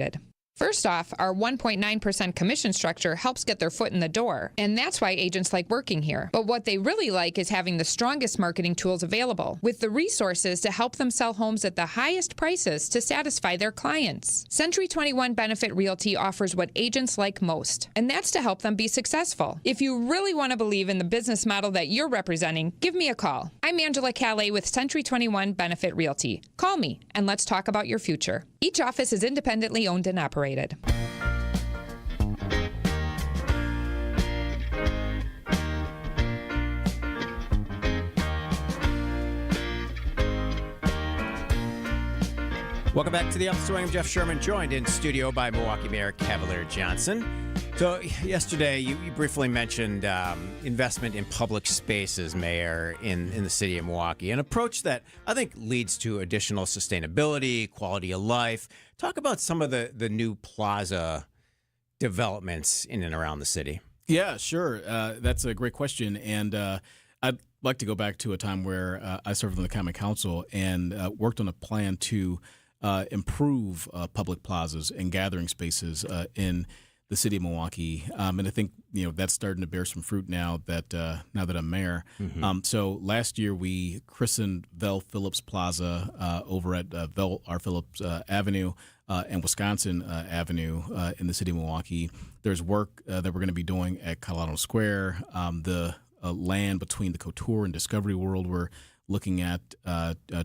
First off, our 1.9% commission structure helps get their foot in the door, and that's why agents like working here. But what they really like is having the strongest marketing tools available, with the resources to help them sell homes at the highest prices to satisfy their clients. Century 21 Benefit Realty offers what agents like most, and that's to help them be successful. If you really want to believe in the business model that you're representing, give me a call. I'm Angela Calais with Century 21 Benefit Realty. Call me, and let's talk about your future. Each office is independently owned and operated. Welcome back to the Upswing. I'm Jeff Sherman, joined in studio by Milwaukee Mayor Cavalier Johnson. So yesterday, you briefly mentioned investment in public spaces, Mayor, in the city of Milwaukee, an approach that I think leads to additional sustainability, quality of life. Talk about some of the new plaza developments in and around the city. Yeah, sure. That's a great question. And I'd like to go back to a time where I served on the Common Council and worked on a plan to improve public plazas and gathering spaces in the city of Milwaukee, and I think that's starting to bear some fruit now that I'm mayor. Mm-hmm. So last year we christened Vel Phillips Plaza over at Vel R. Phillips Avenue and Wisconsin Avenue in the city of Milwaukee. There's work that we're going to be doing at Colorado Square. The land between the Couture and Discovery World we're looking at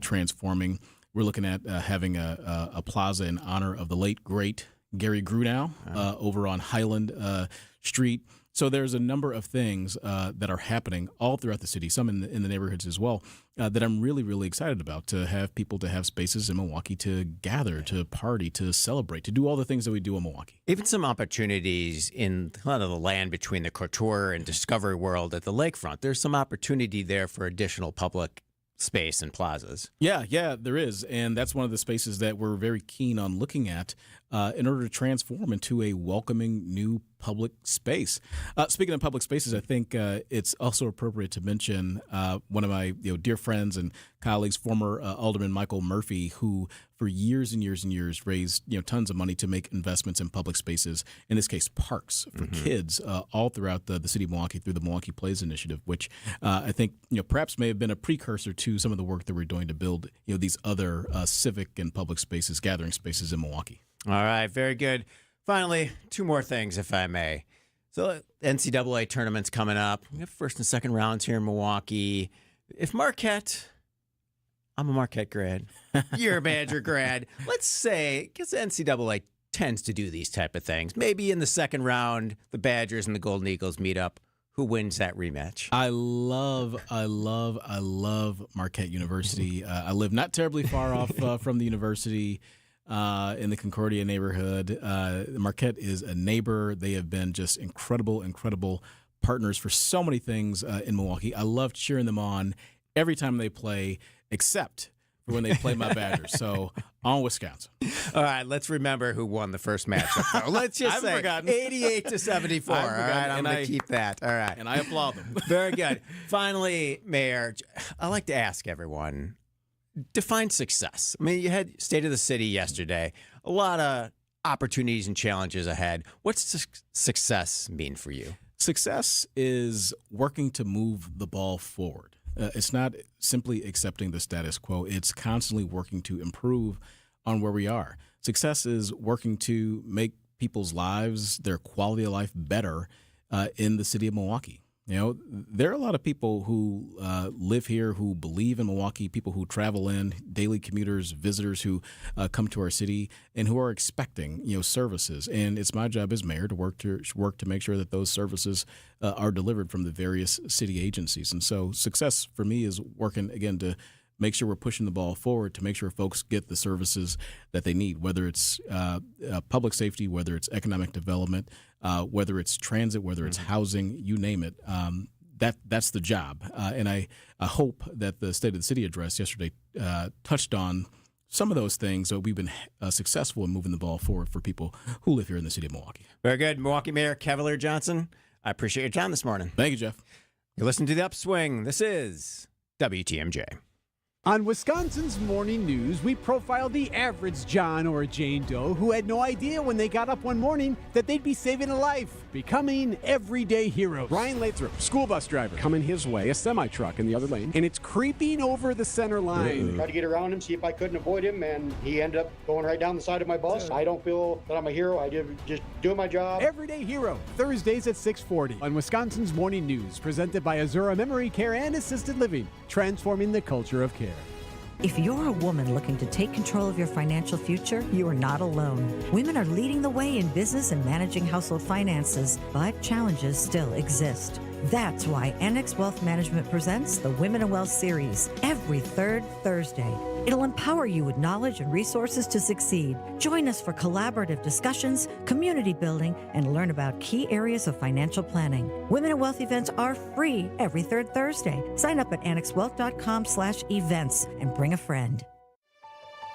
transforming. We're looking at having a plaza in honor of the late great Gary Grunow over on Highland Street. So there's a number of things that are happening all throughout the city, some in the neighborhoods as well, that I'm really, really excited about, to have people to have spaces in Milwaukee to gather, to party, to celebrate, to do all the things that we do in Milwaukee. Even some opportunities in kind of the land between the Couture and Discovery World at the lakefront. There's some opportunity there for additional public space and plazas. Yeah, there is. And that's one of the spaces that we're very keen on looking at in order to transform into a welcoming new public space. Speaking of public spaces, I think it's also appropriate to mention one of my dear friends and colleagues, former Alderman Michael Murphy, who for years and years and years raised tons of money to make investments in public spaces, in this case parks for kids all throughout the city of Milwaukee through the Milwaukee Plays Initiative, which I think perhaps may have been a precursor to some of the work that we're doing to build these other civic and public spaces, gathering spaces in Milwaukee. All right, very good. Finally, two more things, if I may. So NCAA tournament's coming up. We have first and second rounds here in Milwaukee. If Marquette, I'm a Marquette grad, you're a Badger grad, let's say, because NCAA tends to do these type of things. Maybe in the second round, the Badgers and the Golden Eagles meet up. Who wins that rematch? I love Marquette University. I live not terribly far off from the university. In the Concordia neighborhood. Marquette is a neighbor. They have been just incredible partners for so many things in Milwaukee. I love cheering them on every time they play, except for when they play my Badgers. So on Wisconsin. All right, let's remember who won the first matchup. Let's just say 88-74. All right, I'm going to keep that. All right. And I applaud them. Very good. Finally, Mayor, I like to ask everyone, define success. I mean, you had State of the City yesterday. A lot of opportunities and challenges ahead. What's success mean for you? Success is working to move the ball forward. It's not simply accepting the status quo. It's constantly working to improve on where we are. Success is working to make people's lives, their quality of life better in the city of Milwaukee. There are a lot of people who live here, who believe in Milwaukee, people who travel in, daily commuters, visitors who come to our city and who are expecting, services. And it's my job as mayor to work to make sure that those services are delivered from the various city agencies. And so success for me is working, again, to make sure we're pushing the ball forward, to make sure folks get the services that they need, whether it's public safety, whether it's economic development, whether it's transit, whether it's housing, you name it. That's the job. And I hope that the State of the City address yesterday touched on some of those things that we've been successful in moving the ball forward for people who live here in the city of Milwaukee. Very good. Milwaukee Mayor Cavalier Johnson, I appreciate your time this morning. Thank you, Jeff. You're listening to The Upswing. This is WTMJ. On Wisconsin's Morning News, we profiled the average John or Jane Doe who had no idea when they got up one morning that they'd be saving a life, becoming everyday heroes. Ryan Lathrop, school bus driver, coming his way, a semi-truck in the other lane, and it's creeping over the center line. Tried to get around him, see if I couldn't avoid him, and he ended up going right down the side of my bus. I don't feel that I'm a hero. I did just doing my job. Everyday Hero, Thursdays at 6:40 on Wisconsin's Morning News, presented by Azura Memory Care and Assisted Living, transforming the culture of care. If you're a woman looking to take control of your financial future, you are not alone. Women are leading the way in business and managing household finances, but challenges still exist. That's why Annex Wealth Management presents the Women in Wealth series every third Thursday. It'll empower you with knowledge and resources to succeed. Join us for collaborative discussions, community building, and learn about key areas of financial planning. Women in Wealth events are free every third Thursday. Sign up at annexwealth.com/events and bring a friend.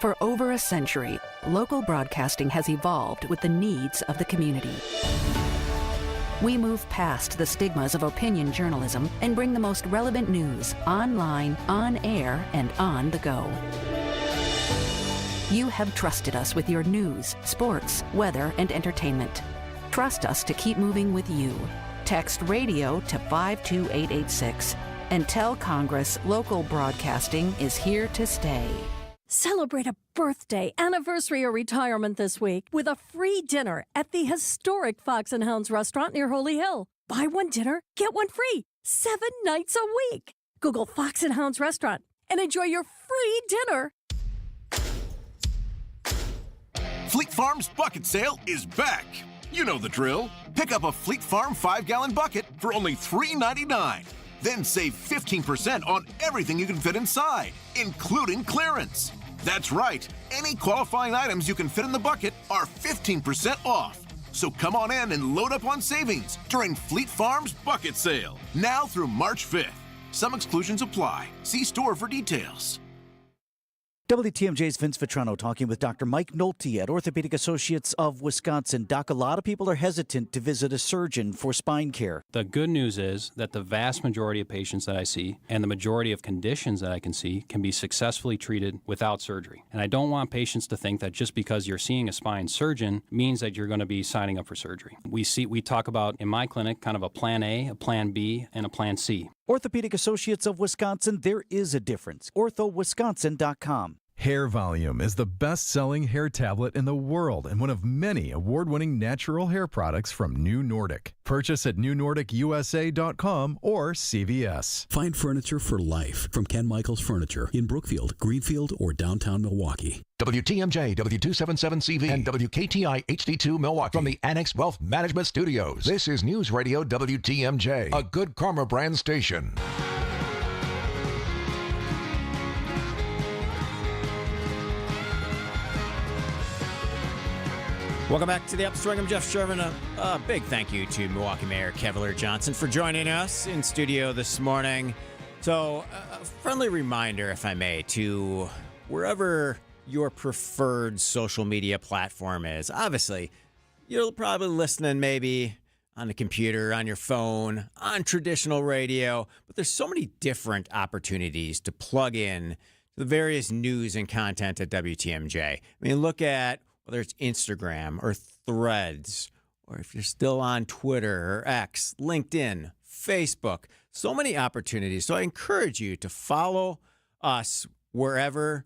For over a century, local broadcasting has evolved with the needs of the community. We move past the stigmas of opinion journalism and bring the most relevant news online, on air, and on the go. You have trusted us with your news, sports, weather, and entertainment. Trust us to keep moving with you. Text radio to 52886 and tell Congress local broadcasting is here to stay. Celebrate a birthday, anniversary, or retirement this week with a free dinner at the historic Fox and Hounds restaurant near Holy Hill. Buy one dinner, get one free, 7 nights a week. Google Fox and Hounds restaurant and enjoy your free dinner. Fleet Farm's bucket sale is back. You know the drill. Pick up a Fleet Farm 5-gallon bucket for only $3.99. Then save 15% on everything you can fit inside, including clearance. That's right. Any qualifying items you can fit in the bucket are 15% off. So come on in and load up on savings during Fleet Farm's bucket sale, now through March 5th. Some exclusions apply. See store for details. WTMJ's Vince Vitrano talking with Dr. Mike Nolte at Orthopedic Associates of Wisconsin. Doc, a lot of people are hesitant to visit a surgeon for spine care. The good news is that the vast majority of patients that I see and the majority of conditions that I can see can be successfully treated without surgery. And I don't want patients to think that just because you're seeing a spine surgeon means that you're going to be signing up for surgery. We talk about, in my clinic, kind of a plan A, a plan B, and a plan C. Orthopedic Associates of Wisconsin, there is a difference. orthowisconsin.com. Hair Volume is the best-selling hair tablet in the world and one of many award-winning natural hair products from New Nordic. Purchase at newnordicusa.com or CVS. Find furniture for life from Ken Michaels Furniture in Brookfield, Greenfield, or downtown Milwaukee. WTMJ, W277CV, and WKTI HD2 Milwaukee from the Annex Wealth Management Studios. This is News Radio WTMJ, a Good Karma brand station. Welcome back to the Upswing. I'm Jeff Sherman. A big thank you to Milwaukee Mayor Kevlar Johnson for joining us in studio this morning. So, a friendly reminder, if I may, to wherever your preferred social media platform is. Obviously, you're probably listening maybe on the computer, on your phone, on traditional radio, but there's so many different opportunities to plug in the various news and content at WTMJ. I mean, look at whether it's Instagram or Threads, or if you're still on Twitter or X, LinkedIn, Facebook, so many opportunities. So I encourage you to follow us wherever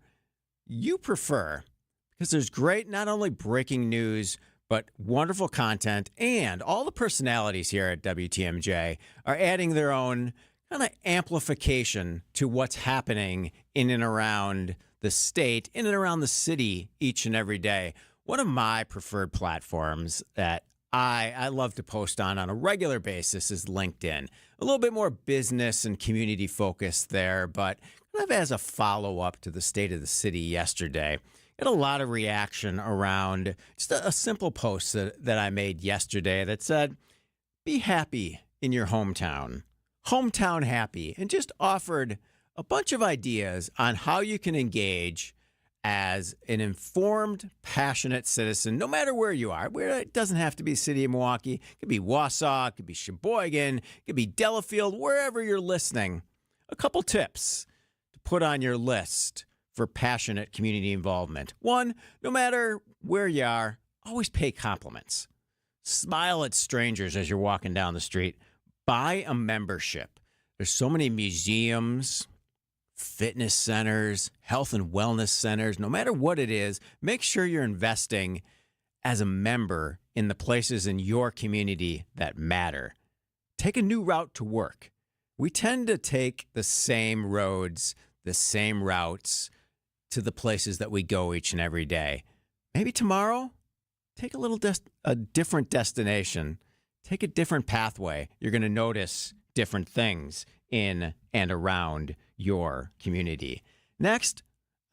you prefer, because there's great, not only breaking news, but wonderful content, and all the personalities here at WTMJ are adding their own kind of amplification to what's happening in and around the state, in and around the city each and every day. One of my preferred platforms that I love to post on a regular basis is LinkedIn. A little bit more business and community focused there, but kind of as a follow-up to the State of the City yesterday. Got a lot of reaction around just a simple post that I made yesterday that said, be happy in your hometown. Hometown happy. And just offered a bunch of ideas on how you can engage as an informed, passionate citizen, no matter where you are. It doesn't have to be the city of Milwaukee. It could be Wausau, it could be Sheboygan, it could be Delafield, wherever you're listening. A couple tips to put on your list for passionate community involvement. One, no matter where you are, always pay compliments. Smile at strangers as you're walking down the street. Buy a membership. There's so many museums, fitness centers, health and wellness centers. No matter what it is, make sure you're investing as a member in the places in your community that matter. Take a new route to work. We tend to take the same roads, the same routes to the places that we go each and every day. Maybe tomorrow, take a different destination. Take a different pathway. You're going to notice different things in and around your community. Next,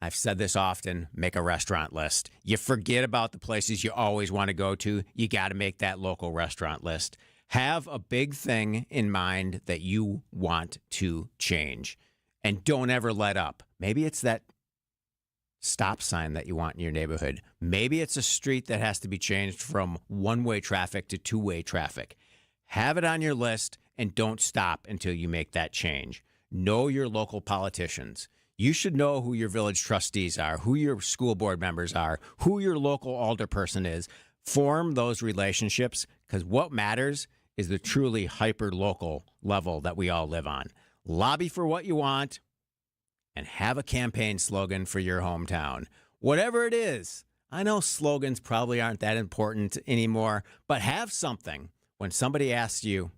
I've said this often, make a restaurant list. You forget about the places you always want to go to. You got to make that local restaurant list. Have a big thing in mind that you want to change, and don't ever let up. Maybe it's that stop sign that you want in your neighborhood. Maybe it's a street that has to be changed from one-way traffic to two-way traffic. Have it on your list and don't stop until you make that change. Know your local politicians. You should know who your village trustees are, who your school board members are, who your local alderperson is. Form those relationships, because what matters is the truly hyper-local level that we all live on. Lobby for what you want and have a campaign slogan for your hometown. Whatever it is, I know slogans probably aren't that important anymore, but have something. When somebody asks you,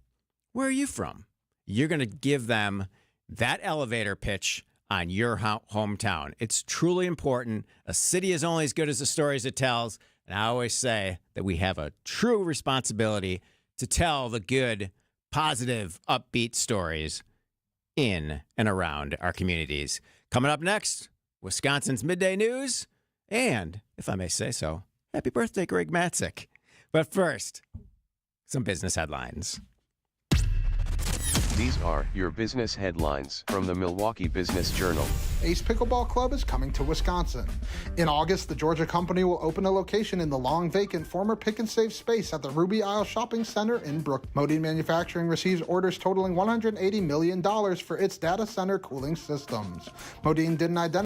where are you from? You're going to give them that elevator pitch on your hometown. It's truly important. A city is only as good as the stories it tells. And I always say that we have a true responsibility to tell the good, positive, upbeat stories in and around our communities. Coming up next, Wisconsin's Midday News. And, if I may say so, happy birthday, Greg Matzik. But first, some business headlines. These are your business headlines from the Milwaukee Business Journal. Ace Pickleball Club is coming to Wisconsin. In August, the Georgia company will open a location in the long-vacant former Pick and Save space at the Ruby Isle Shopping Center in Brook. Modine Manufacturing receives orders totaling $180 million for its data center cooling systems. Modine didn't identify